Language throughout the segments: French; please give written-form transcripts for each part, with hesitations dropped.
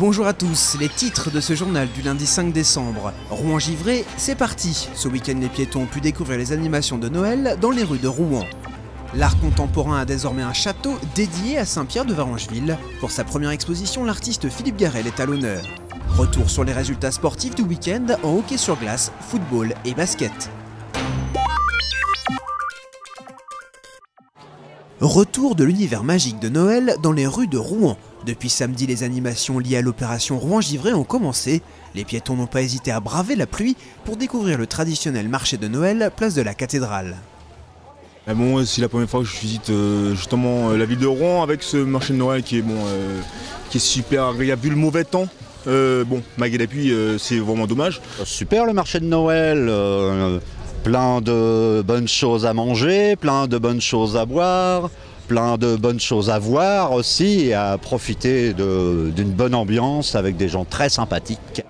Bonjour à tous, les titres de ce journal du lundi 5 décembre. Rouen-Givré, c'est parti. Ce week-end, les piétons ont pu découvrir les animations de Noël dans les rues de Rouen. L'art contemporain a désormais un château dédié à Saint-Pierre de Varengeville. Pour sa première exposition, l'artiste Philippe Garrel est à l'honneur. Retour sur les résultats sportifs du week-end en hockey sur glace, football et basket. Retour de l'univers magique de Noël dans les rues de Rouen. Depuis samedi, les animations liées à l'opération Rouen-Givré ont commencé. Les piétons n'ont pas hésité à braver la pluie pour découvrir le traditionnel marché de Noël, place de la cathédrale. Bon, c'est la première fois que je visite justement la ville de Rouen avec ce marché de Noël qui est super agréable vu le mauvais temps. Malgré la pluie, c'est vraiment dommage. Super le marché de Noël, plein de bonnes choses à manger, plein de bonnes choses à boire, plein de bonnes choses à voir aussi et à profiter d'une bonne ambiance avec des gens très sympathiques.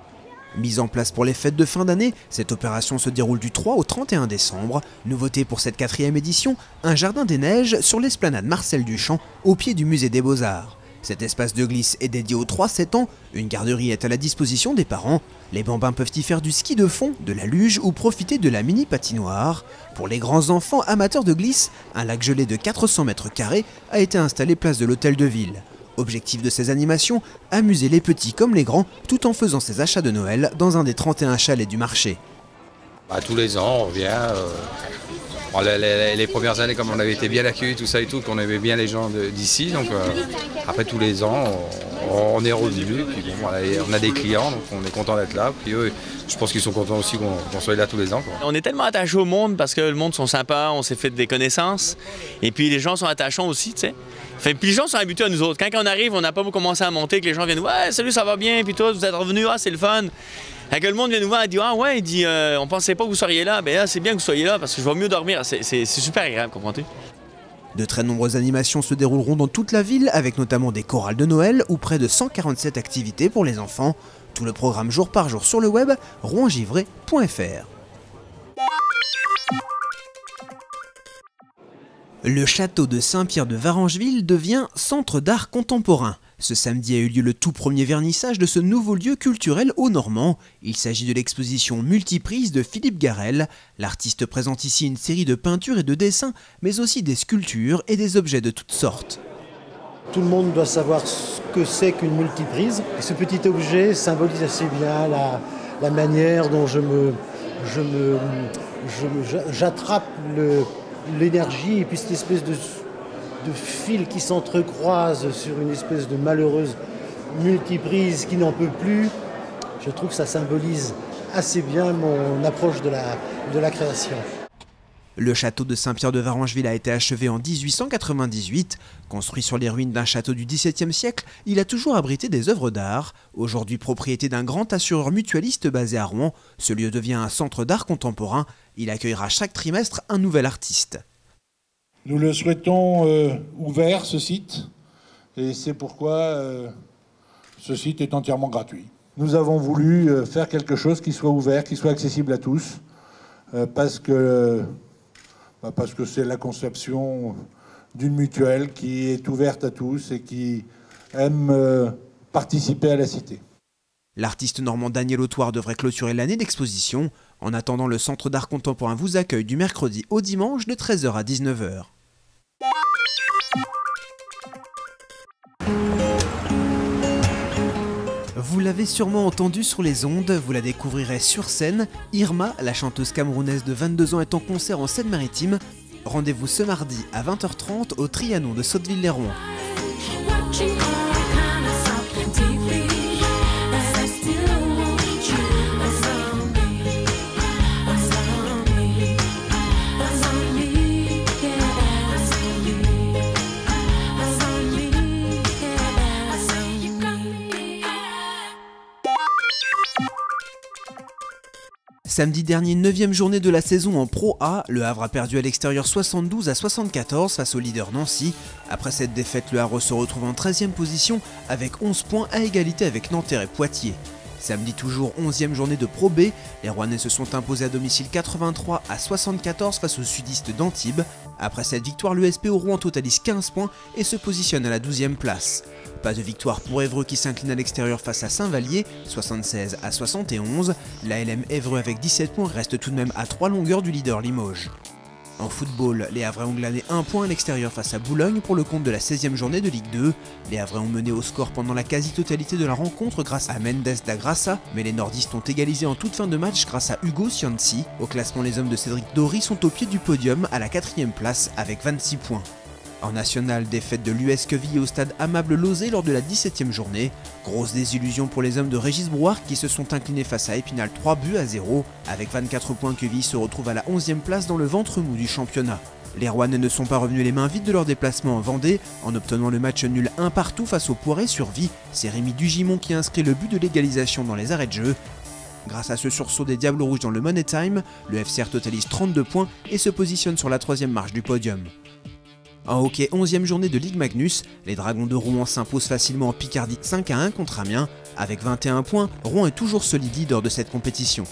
Mise en place pour les fêtes de fin d'année, cette opération se déroule du 3 au 31 décembre. Nouveauté pour cette 4e édition, un jardin des neiges sur l'esplanade Marcel Duchamp, au pied du musée des Beaux-Arts. Cet espace de glisse est dédié aux 3-7 ans, une garderie est à la disposition des parents. Les bambins peuvent y faire du ski de fond, de la luge ou profiter de la mini patinoire. Pour les grands enfants amateurs de glisse, un lac gelé de 400 mètres carrés a été installé place de l'hôtel de ville. Objectif de ces animations, amuser les petits comme les grands tout en faisant ses achats de Noël dans un des 31 chalets du marché. Tous les ans on revient, les premières années comme on avait été bien accueillis, tout ça et tout, qu'on aimait bien les gens d'ici, donc après tous les ans on est revenu, puis bon, on a des clients donc on est content d'être là, puis eux je pense qu'ils sont contents aussi qu'on soit là tous les ans, quoi. On est tellement attachés au monde parce que le monde sont sympas, on s'est fait des connaissances et puis les gens sont attachants aussi, tu sais. Puis les gens sont habitués à nous autres. Quand on arrive, on n'a pas commencé à monter, que les gens viennent « Ouais, salut, ça va bien, puis toi, vous êtes revenus, c'est le fun ». Quand le monde vient nous voir et dit « Ah ouais, on pensait pas que vous seriez là, ben là, c'est bien que vous soyez là parce que je vais mieux dormir ». C'est super agréable, comprenez? De très nombreuses animations se dérouleront dans toute la ville, avec notamment des chorales de Noël ou près de 147 activités pour les enfants. Tout le programme jour par jour sur le web, rouengivré.fr. Le château de Saint-Pierre de Varengeville devient centre d'art contemporain. Ce samedi a eu lieu le tout premier vernissage de ce nouveau lieu culturel haut normand. Il s'agit de l'exposition Multiprise de Philippe Garrel. L'artiste présente ici une série de peintures et de dessins, mais aussi des sculptures et des objets de toutes sortes. Tout le monde doit savoir ce que c'est qu'une multiprise. Et ce petit objet symbolise assez bien la manière dont j'attrape l'énergie et puis cette espèce de fil qui s'entrecroise sur une espèce de malheureuse multiprise qui n'en peut plus. Je trouve que ça symbolise assez bien mon approche de la création. Le château de Saint-Pierre de Varengeville a été achevé en 1898. Construit sur les ruines d'un château du XVIIe siècle, il a toujours abrité des œuvres d'art. Aujourd'hui propriété d'un grand assureur mutualiste basé à Rouen, ce lieu devient un centre d'art contemporain. Il accueillera chaque trimestre un nouvel artiste. Nous le souhaitons ouvert, ce site, et c'est pourquoi ce site est entièrement gratuit. Nous avons voulu faire quelque chose qui soit ouvert, qui soit accessible à tous, parce que c'est la conception d'une mutuelle qui est ouverte à tous et qui aime participer à la cité. L'artiste normand Daniel Autoire devrait clôturer l'année d'exposition. En attendant, le Centre d'art contemporain vous accueille du mercredi au dimanche de 13h à 19h. Vous l'avez sûrement entendu sur les ondes, vous la découvrirez sur scène. Irma, la chanteuse camerounaise de 22 ans, est en concert en Seine-Maritime. Rendez-vous ce mardi à 20h30 au Trianon de Sotteville-lès-Rouen. Samedi dernier, 9e journée de la saison en Pro A, le Havre a perdu à l'extérieur 72 à 74 face au leader Nancy. Après cette défaite, le Havre se retrouve en 13e position avec 11 points à égalité avec Nanterre et Poitiers. Samedi toujours, 11e journée de Pro B, les Rouennais se sont imposés à domicile 83 à 74 face aux sudistes d'Antibes. Après cette victoire, l'USP au Rouen totalise 15 points et se positionne à la 12e place. Pas de victoire pour Évreux qui s'incline à l'extérieur face à Saint-Vallier, 76 à 71. La LM Évreux avec 17 points reste tout de même à 3 longueurs du leader Limoges. En football, les Havrais ont glané 1 point à l'extérieur face à Boulogne pour le compte de la 16e journée de Ligue 2. Les Havrais ont mené au score pendant la quasi-totalité de la rencontre grâce à Mendes da Graça, mais les nordistes ont égalisé en toute fin de match grâce à Hugo Cianci. Au classement, les hommes de Cédric Dory sont au pied du podium à la 4e place avec 26 points. En national, défaite de l'US Quevilly au stade Amable Lauzet lors de la 17e journée. Grosse désillusion pour les hommes de Régis Brouard qui se sont inclinés face à Épinal 3 buts à 0. Avec 24 points, Quevilly se retrouve à la 11e place dans le ventre mou du championnat. Les Rouennais ne sont pas revenus les mains vides de leur déplacement en Vendée. En obtenant le match nul 1 partout face au Poiré sur Vie, c'est Rémi Dugimon qui inscrit le but de l'égalisation dans les arrêts de jeu. Grâce à ce sursaut des Diables Rouges dans le Money Time, le FCR totalise 32 points et se positionne sur la 3e marche du podium. En hockey, 11e journée de Ligue Magnus, les Dragons de Rouen s'imposent facilement en Picardie 5 à 1 contre Amiens. Avec 21 points, Rouen est toujours solide leader de cette compétition.